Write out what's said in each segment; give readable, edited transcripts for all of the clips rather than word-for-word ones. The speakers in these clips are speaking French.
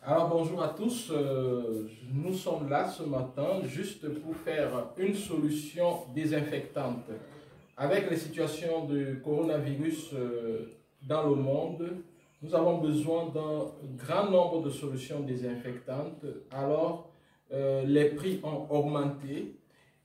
Alors bonjour à tous, nous sommes là ce matin juste pour faire une solution désinfectante. Avec les situations de coronavirus dans le monde, nous avons besoin d'un grand nombre de solutions désinfectantes. Alors les prix ont augmenté.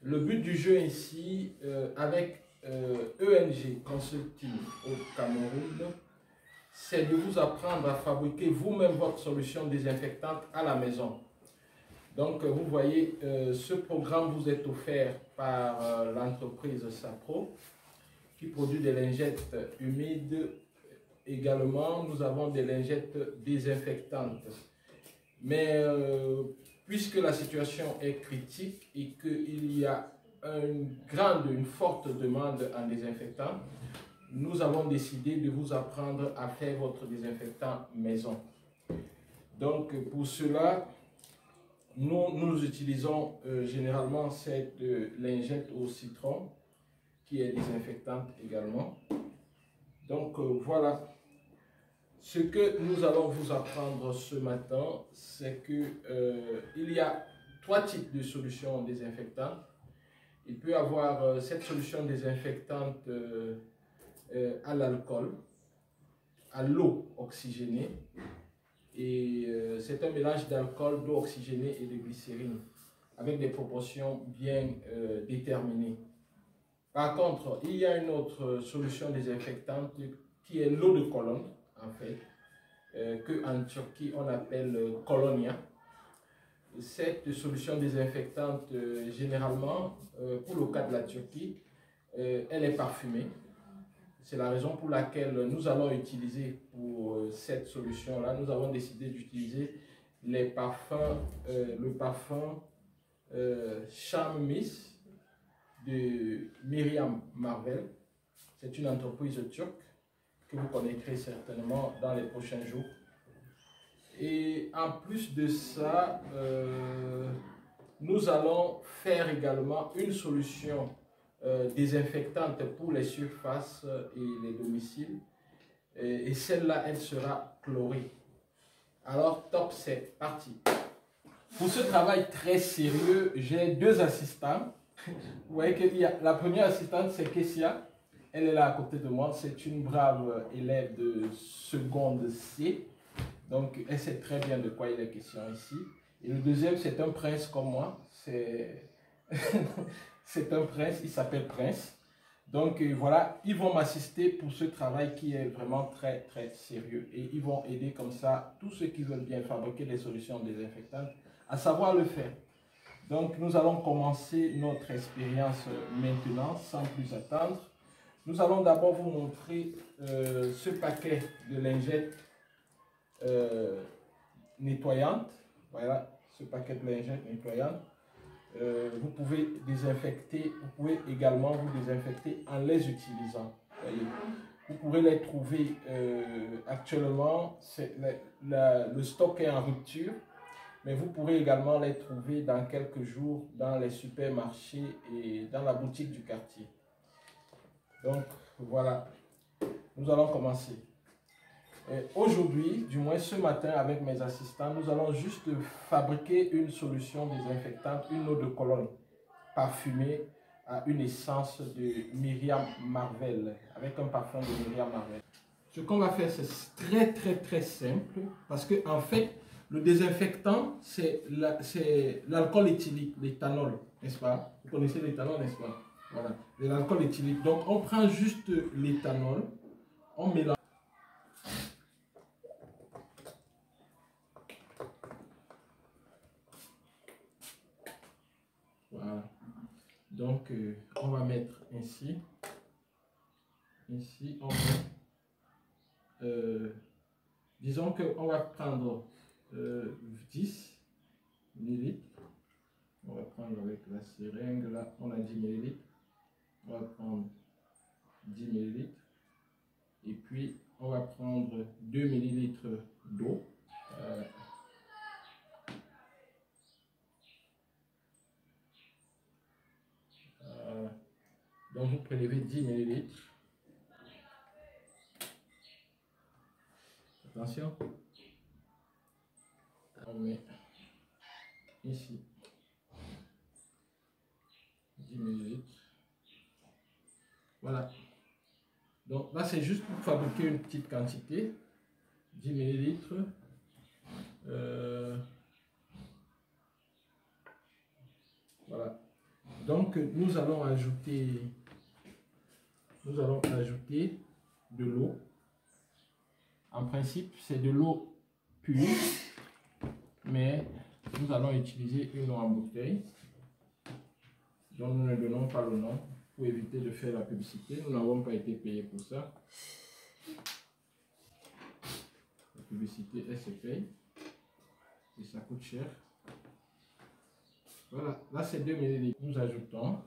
Le but du jeu ici avec ENG Consulting au Cameroun, c'est de vous apprendre à fabriquer vous-même votre solution désinfectante à la maison. Donc, vous voyez, ce programme vous est offert par l'entreprise Sapro qui produit des lingettes humides. Également, nous avons des lingettes désinfectantes. Mais puisque la situation est critique et qu'il y a une forte demande en désinfectant, nous avons décidé de vous apprendre à faire votre désinfectant maison. Donc, pour cela, nous utilisons généralement cette lingette au citron, qui est désinfectante également. Donc, voilà. Ce que nous allons vous apprendre ce matin, c'est qu'il y a 3 types de solutions désinfectantes. Il peut y avoir cette solution désinfectante à l'alcool, à l'eau oxygénée, et c'est un mélange d'alcool, d'eau oxygénée et de glycérine avec des proportions bien déterminées. Par contre, il y a une autre solution désinfectante qui est l'eau de Cologne, en fait, qu'en Turquie on appelle Colonia. Cette solution désinfectante, généralement, pour le cas de la Turquie, elle est parfumée. C'est la raison pour laquelle nous allons utiliser pour cette solution-là, nous avons décidé d'utiliser les parfums, le parfum Charm Miss de Myriam Marvel. C'est une entreprise turque que vous connaîtrez certainement dans les prochains jours. Et en plus de ça, nous allons faire également une solution désinfectante pour les surfaces et les domiciles. Et celle-là, elle sera chlorée. Alors, top, c'est parti. Pour ce travail très sérieux, j'ai 2 assistants. Vous voyez que la première assistante, c'est Kessia. Elle est là à côté de moi. C'est une brave élève de seconde C. Donc, elle sait très bien de quoi il est question ici. Et le deuxième, c'est un prince comme moi. C'est un prince, il s'appelle Prince. Donc voilà, ils vont m'assister pour ce travail qui est vraiment très très sérieux. Et ils vont aider comme ça tous ceux qui veulent bien fabriquer des solutions désinfectantes à savoir le faire. Donc nous allons commencer notre expérience maintenant sans plus attendre. Nous allons d'abord vous montrer ce paquet de lingettes nettoyantes. Voilà, ce paquet de lingettes nettoyantes. Vous pouvez désinfecter, vous pouvez également vous désinfecter en les utilisant. Voyez. Vous pourrez les trouver actuellement, le stock est en rupture, mais vous pourrez également les trouver dans quelques jours dans les supermarchés et dans la boutique du quartier. Donc voilà, nous allons commencer. Aujourd'hui, du moins ce matin avec mes assistants, nous allons juste fabriquer une solution désinfectante, une eau de Cologne parfumée à une essence de Myriam Marvel, avec un parfum de Myriam Marvel. Ce qu'on va faire, c'est très simple, parce que en fait, le désinfectant, c'est l'alcool éthylique, l'éthanol, n'est-ce pas? Vous connaissez l'éthanol, n'est-ce pas? Voilà, l'alcool éthylique. Donc, on prend juste l'éthanol, on mélange. Voilà. Donc, on va mettre ainsi. Ici, on met, disons qu'on va prendre 10 ml. On va prendre avec la seringue, là, on a 10 ml. On va prendre 10 ml. Et puis, on va prendre 2 ml d'eau. Donc, vous prélevez 10 ml. Attention. On met ici 10 ml. Voilà. Donc là, c'est juste pour fabriquer une petite quantité. 10 ml. Voilà. Donc nous allons ajouter de l'eau. En principe, c'est de l'eau pure, mais nous allons utiliser une eau en bouteille dont nous ne donnons pas le nom pour éviter de faire la publicité. Nous n'avons pas été payés pour ça. La publicité, elle se paye et ça coûte cher. Voilà, là c'est 2 ml. Nous ajoutons.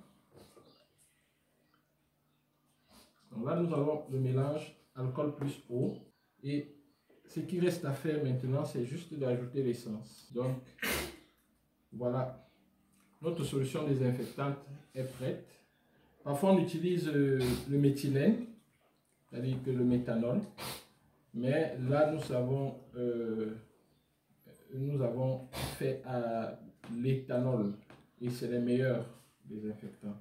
Donc là, nous avons le mélange alcool plus eau. Et ce qui reste à faire maintenant, c'est juste d'ajouter l'essence. Donc, voilà. Notre solution désinfectante est prête. Parfois, on utilise le méthylène, c'est-à-dire que le méthanol. Mais là, nous avons fait à l'éthanol. Et c'est les meilleurs désinfectants.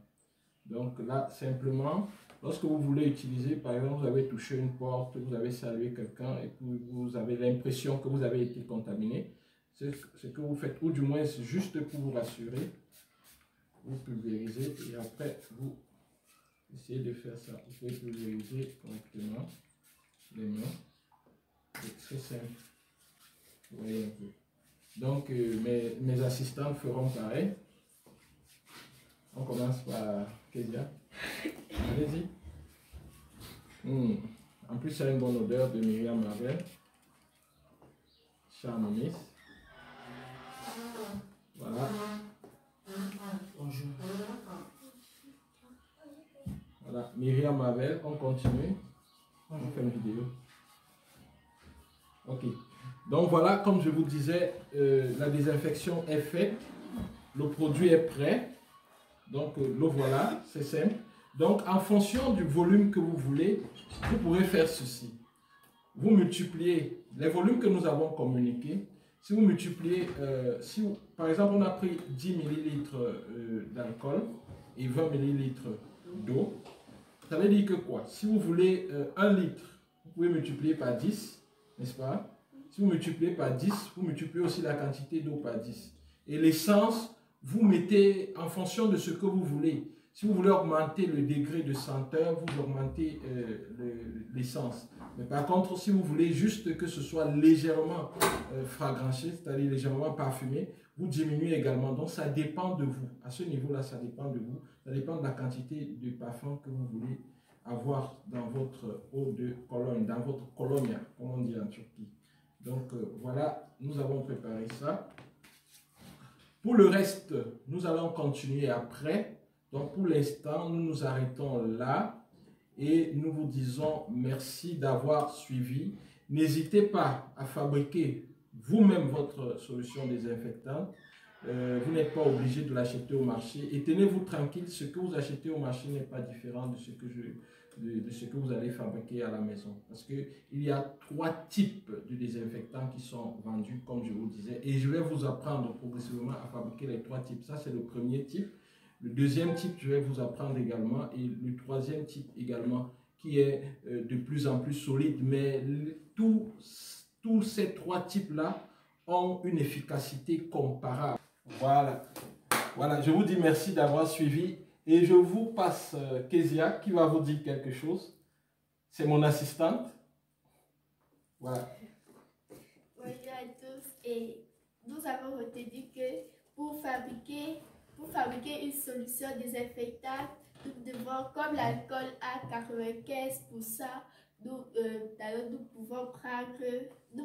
Donc là, simplement, lorsque vous voulez utiliser, par exemple, vous avez touché une porte, vous avez salué quelqu'un et puis vous avez l'impression que vous avez été contaminé, c'est ce que vous faites, ou du moins c'est juste pour vous rassurer, vous pulvérisez et après vous essayez de faire ça. Vous pouvez pulvériser correctement les mains. C'est très simple. Vous voyez un peu. Donc mes assistants feront pareil. On commence par Kezia. Allez-y. En plus, ça a une bonne odeur de Myriam Marvel. Charme Miss. Voilà. Bonjour. Voilà, Myriam Marvel, on continue. On fait une vidéo. Ok. Donc voilà, comme je vous disais, la désinfection est faite. Le produit est prêt. Donc le voilà, c'est simple. Donc en fonction du volume que vous voulez, vous pourrez faire ceci. Vous multipliez les volumes que nous avons communiqués. Si vous multipliez, par exemple on a pris 10 ml d'alcool et 20 ml d'eau, ça veut dire que quoi? Si vous voulez 1 litre, vous pouvez multiplier par 10, n'est-ce pas? Si vous multipliez par 10, vous multipliez aussi la quantité d'eau par 10. Et l'essence, vous mettez en fonction de ce que vous voulez. Si vous voulez augmenter le degré de senteur, vous augmentez l'essence. Mais par contre, si vous voulez juste que ce soit légèrement fragranché, c'est-à-dire légèrement parfumé, vous diminuez également. Donc ça dépend de vous. À ce niveau-là, ça dépend de vous. Ça dépend de la quantité de parfum que vous voulez avoir dans votre eau de Cologne, dans votre colonia, comme on dit en Turquie. Donc voilà, nous avons préparé ça. Pour le reste, nous allons continuer après. Donc pour l'instant, nous nous arrêtons là et nous vous disons merci d'avoir suivi. N'hésitez pas à fabriquer vous-même votre solution désinfectante. Vous n'êtes pas obligé de l'acheter au marché. Et tenez-vous tranquille, ce que vous achetez au marché n'est pas différent de ce que vous allez fabriquer à la maison. Parce qu'il y a 3 types de désinfectants qui sont vendus, comme je vous disais. Et je vais vous apprendre progressivement à fabriquer les 3 types. Ça, c'est le premier type. Le deuxième type, je vais vous apprendre également. Et le troisième type également, qui est de plus en plus solide. Mais tous ces 3 types-là ont une efficacité comparable. Voilà. Voilà, je vous dis merci d'avoir suivi. Et je vous passe Kezia qui va vous dire quelque chose. C'est mon assistante. Voilà. Bonjour à tous. Et nous avons retenu que pour fabriquer une solution désinfectante, nous devons, comme l'alcool à 95%, nous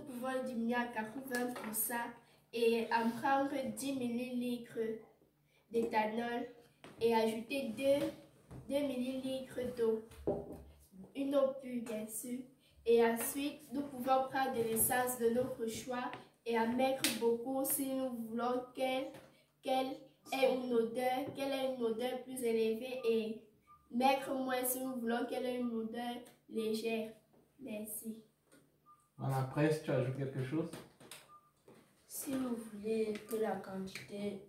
pouvons diminuer à 80% et en prendre 10 ml d'éthanol et ajouter 2 ml d'eau, une eau pure bien sûr. Et ensuite, nous pouvons prendre de l'essence de notre choix et en mettre beaucoup si nous voulons qu'elle ait une odeur plus élevée et mettre moins si nous voulons qu'elle ait une odeur légère. Merci. Voilà, après, si tu ajoutes quelque chose? Si si vous voulez que la quantité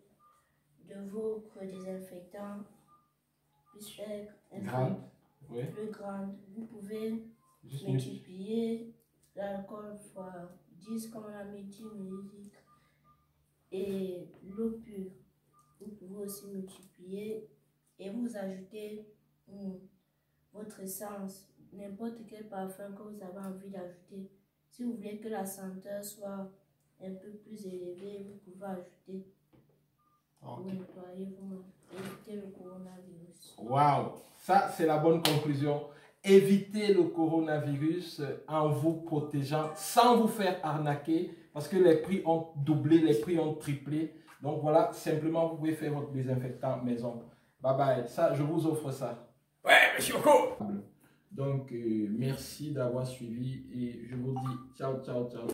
de votre désinfectant puisse être Grande. Oui. plus grande, vous pouvez Juste multiplier l'alcool fois 10 comme on a mis 10 ml et l'eau pure. Vous pouvez aussi multiplier et vous ajoutez votre essence, n'importe quel parfum que vous avez envie d'ajouter. Si vous voulez que la senteur soit un peu plus élevée, vous pouvez ajouter pour nettoyer vous-même, éviter le coronavirus. Waouh, ça c'est la bonne conclusion. Évitez le coronavirus en vous protégeant sans vous faire arnaquer parce que les prix ont doublé, les prix ont triplé. Donc voilà, simplement vous pouvez faire votre désinfectant maison. Bye bye, ça je vous offre ça. Ouais, monsieur Coco. Donc merci d'avoir suivi et je vous dis ciao, ciao, ciao.